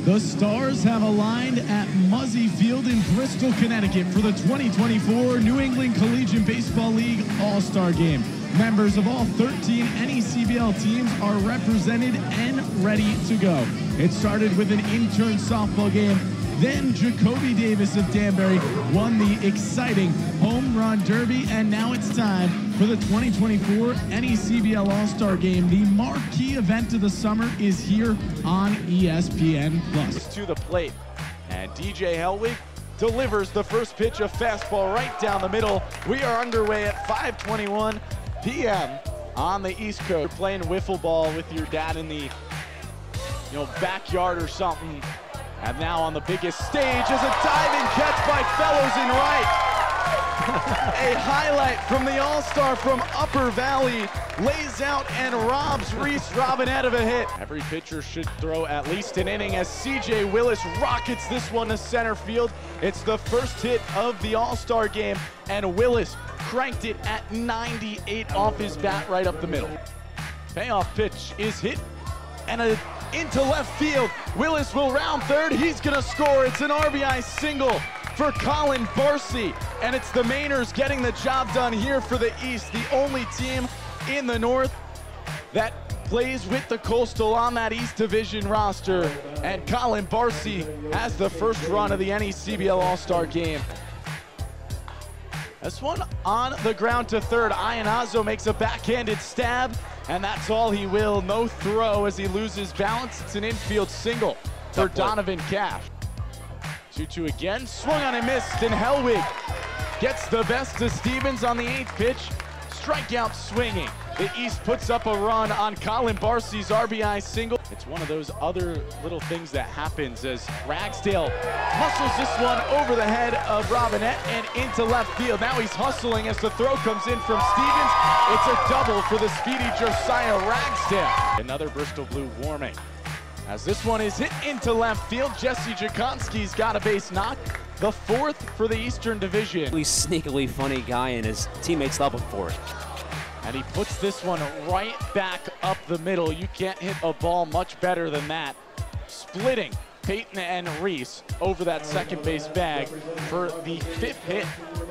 The Stars have aligned at Muzzy Field in Bristol, Connecticut for the 2024 New England Collegiate Baseball League All-Star Game. Members of all 13 NECBL teams are represented and ready to go. It started with an intern softball game. Then Jacoby Davis of Danbury won the exciting home run derby, and now it's time for the 2024 NECBL All-Star Game. The marquee event of the summer is here on ESPN+. To the plate, and DJ Hellwig delivers the first pitch, a fastball right down the middle. We are underway at 5:21 p.m. on the East Coast. You're playing wiffle ball with your dad in the backyard or something. And now on the biggest stage is a diving catch by Fellows in right. A highlight from the All-Star from Upper Valley, lays out and robs Reese Robinette of a hit. Every pitcher should throw at least an inning as CJ Willis rockets this one to center field. It's the first hit of the All-Star game, and Willis cranked it at 98 off his bat right up the middle. Payoff pitch is hit and into left field. Willis will round third. He's gonna score. It's an RBI single for Colin Barcy, and it's the Mainers getting the job done here for the East, the only team in the North that plays with the Coastal on that East Division roster. And Colin Barcy has the first run of the NECBL All-Star game. This one on the ground to third. Ianazzo makes a backhanded stab, and that's all he will. No throw as he loses balance. It's an infield single for Donovan Cash. 2-2 again, swung on and missed, and Hellwig gets the best of Stevens on the 8th pitch. Strikeout swinging. The East puts up a run on Colin Barcy's RBI single. It's one of those other little things that happens as Ragsdale hustles this one over the head of Robinette and into left field. Now he's hustling as the throw comes in from Stevens. It's a double for the speedy Josiah Ragsdale. Another Bristol Blue warming as this one is hit into left field. Jesse Jakonski's got a base knock. The 4th for the Eastern Division. Really sneakily funny guy, and his teammates love him for it. And he puts this one right back up the middle. You can't hit a ball much better than that. Splitting Peyton and Reese over that second base bag for the 5th hit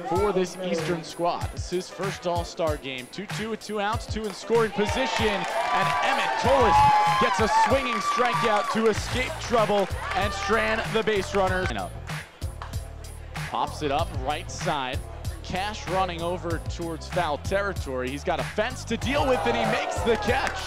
for this Eastern squad. This is his first All-Star game. 2-2 with 2 outs, 2 in scoring position. And Emmett Tolis gets a swinging strikeout to escape trouble and strand the base runners. Pops it up right side. Cash running over towards foul territory. He's got a fence to deal with, and he makes the catch.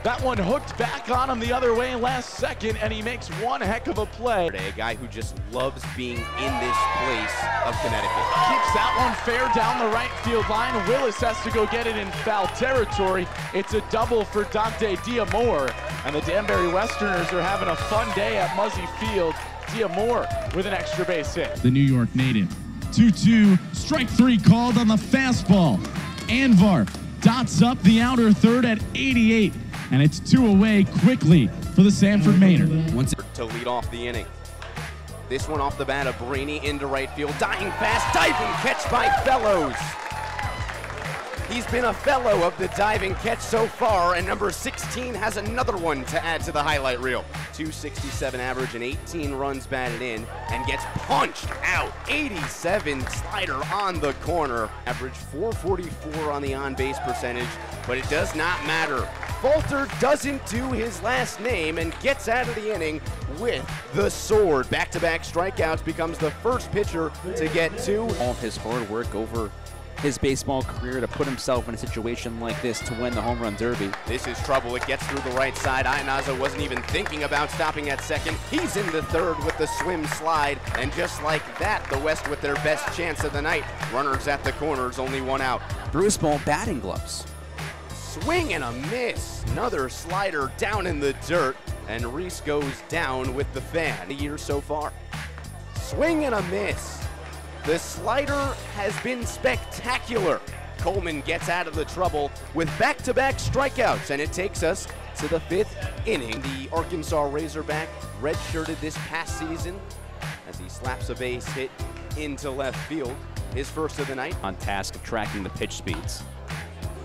That one hooked back on him the other way last second, and he makes one heck of a play. A guy who just loves being in this place of Connecticut. Keeps that one fair down the right field line. Willis has to go get it in foul territory. It's a double for Dante Diamore, and the Danbury Westerners are having a fun day at Muzzy Field. Diamore with an extra base hit. The New York native. 2-2, strike 3 called on the fastball. Anvar dots up the outer third at 88, and it's 2 away quickly for the Sanford Mainers. To lead off the inning. This one off the bat of Brainy into right field. Dying fast, diving catch by Fellows. He's been a fellow of the diving catch so far, and number 16 has another one to add to the highlight reel. 267 average and 18 runs batted in, and gets punched out. 87 slider on the corner. Average 444 on the on-base percentage, but it does not matter. Falter doesn't do his last name and gets out of the inning with the sword. Back-to-back strikeouts, becomes the first pitcher to get 2. All of his hard work over his baseball career to put himself in a situation like this to win the home run derby. This is trouble. It gets through the right side. Ianazzo wasn't even thinking about stopping at second. He's in the third with the swim slide, and just like that, the West with their best chance of the night. Runners at the corners, only 1 out. Bruce Ball batting gloves. Swing and a miss. Another slider down in the dirt, and Reese goes down with the fan. The year so far. Swing and a miss. The slider has been spectacular. Coleman gets out of the trouble with back-to-back strikeouts, and it takes us to the 5th inning. The Arkansas Razorback redshirted this past season as he slaps a base hit into left field. His first of the night. On task of tracking the pitch speeds.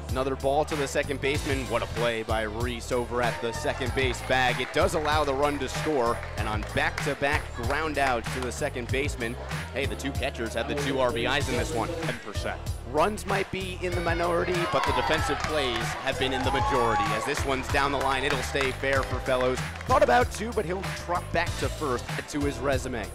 Another ball to the second baseman. What a play by Reese over at the second base bag. It does allow the run to score, and on back-to-back ground outs to the second baseman, hey, the two catchers had the 2 RBIs in this one. 10%. Runs might be in the minority, but the defensive plays have been in the majority. As this one's down the line, it'll stay fair for Fellows. Thought about 2, but he'll trot back to first to his resume.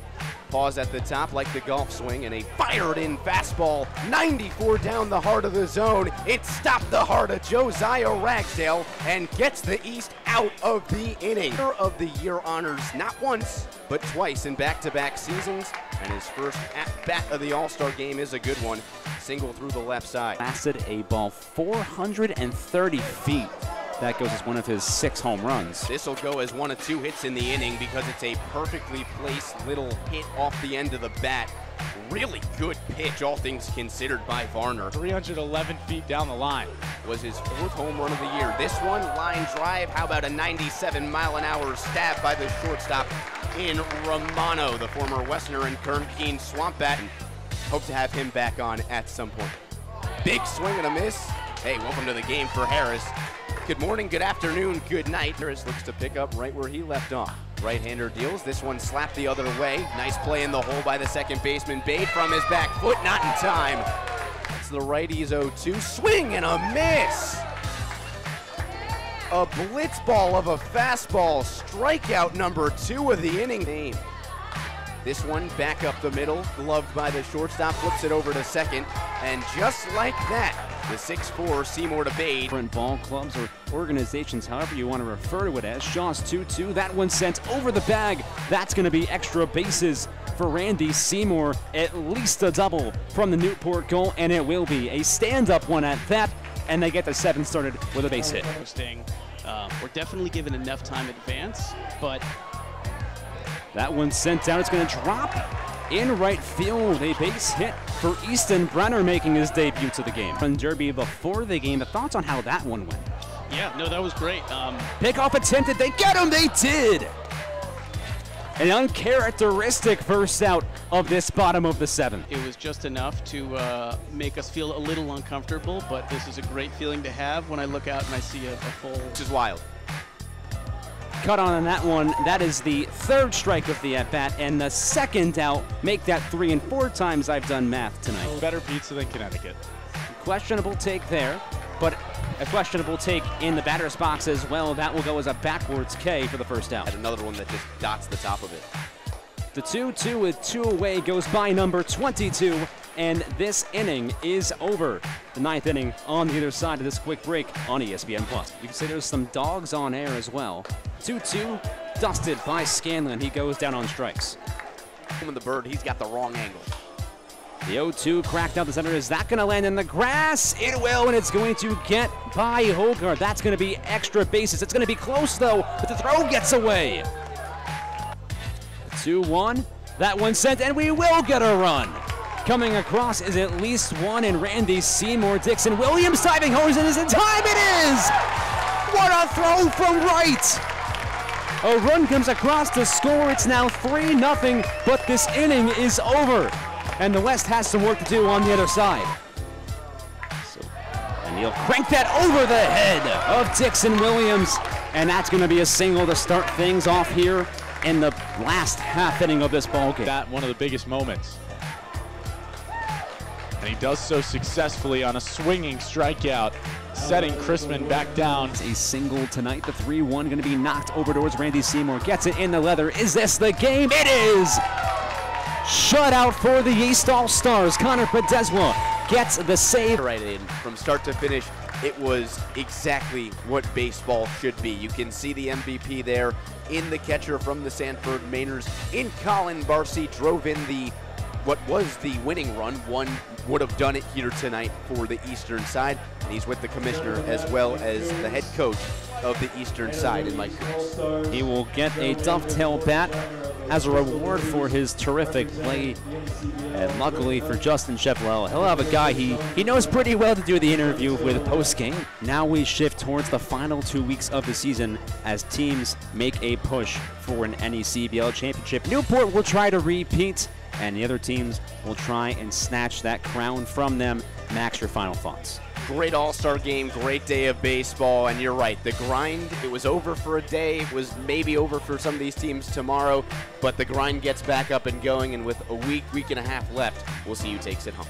Pause at the top like the golf swing, and a fired-in fastball, 94 down the heart of the zone. It stopped the heart of Josiah Ragsdale and gets the East out of the inning. Of the Year honors not once, but twice in back-to-back seasons, and his first at-bat of the All-Star game is a good one. Single through the left side. Blasted a ball 430 feet. That goes as one of his 6 home runs. This will go as 1 of 2 hits in the inning because it's a perfectly placed little hit off the end of the bat. Really good pitch, all things considered, by Varner. 311 feet down the line. Was his 4th home run of the year. This one, line drive. How about a 97-mile-an-hour stab by the shortstop in Romano, the former Westerner and Kern Keene Swamp Bat. Hope to have him back on at some point. Big swing and a miss. Hey, welcome to the game for Harris. Good morning, good afternoon, good night. Harris looks to pick up right where he left off. Right-hander deals. This one slapped the other way. Nice play in the hole by the second baseman. Bade from his back foot, not in time. It's the righty's 0-2. Swing and a miss. A blitz ball of a fastball. Strikeout number 2 of the inning. This one back up the middle, gloved by the shortstop, flips it over to second, and just like that, the 6'4" Seymour to Bade. Different ball clubs or organizations, however you want to refer to it as. Shaw's 2-2. That one sent over the bag. That's going to be extra bases for Randy Seymour. At least a double from the Newport goal, and it will be a stand-up one at that. And they get the 7 started with a base hit. We're definitely given enough time advance, but that one sent down. It's going to drop in right field. A base hit for Easton Brenner making his debut to the game. From Derby before the game, the thoughts on how that one went? Yeah, no, that was great. Pickoff attempted. They get him. They did. An uncharacteristic first out of this bottom of the 7th. It was just enough to make us feel a little uncomfortable, but this is a great feeling to have when I look out and I see a full. Which is wild. Cut on that one. That is the 3rd strike of the at-bat, and the 2nd out. Make that 3 and 4 times I've done math tonight. Better pizza than Connecticut. Questionable take there, but a questionable take in the batter's box as well. That will go as a backwards K for the first out. And another one that just dots the top of it. The 2-2 with 2 away goes by number 22, and this inning is over. The 9th inning on the other side of this quick break on ESPN+. You can say there's some dogs on air as well. 2-2, dusted by Scanlon. He goes down on strikes. The bird, he's got the wrong angle. The 0-2 cracked out the center. Is that going to land in the grass? It will, and it's going to get by Hogarth. That's going to be extra bases. It's going to be close, though, but the throw gets away. 2-1. That one sent, and we will get a run. Coming across is at least one, and Randy Seymour. Dixon Williams diving home, and is in time. It is! What a throw from right! A run comes across to score. It's now 3-0, but this inning is over. And the West has some work to do on the other side. And he'll crank that over the head of Dixon Williams. And that's going to be a single to start things off here in the last half inning of this ball game. That one of the biggest moments. And he does so successfully on a swinging strikeout, setting Chrisman back down. It's a single tonight. The 3-1 going to be knocked over towards Randy Seymour. Gets it in the leather. Is this the game? It is! Shutout for the East All-Stars. Connor Podeswa gets the save. Right in. From start to finish, it was exactly what baseball should be. You can see the MVP there in the catcher from the Sanford Mainers. In Colin Barcy drove in what was the winning run. One would have done it here tonight for the Eastern side. And he's with the commissioner as well as the head coach of the Eastern side in Mike Cruz. He will get a dovetail bat as a reward for his terrific play. And luckily for Justin Ciavolella, he'll have a guy he knows pretty well to do the interview with post-game. Now we shift towards the final 2 weeks of the season as teams make a push for an NECBL championship. Newport will try to repeat, and the other teams will try and snatch that crown from them. Max, your final thoughts. Great All-Star game, great day of baseball, and you're right, the grind, it was over for a day, it was maybe over for some of these teams tomorrow, but the grind gets back up and going, and with a week and a half left, we'll see who takes it home.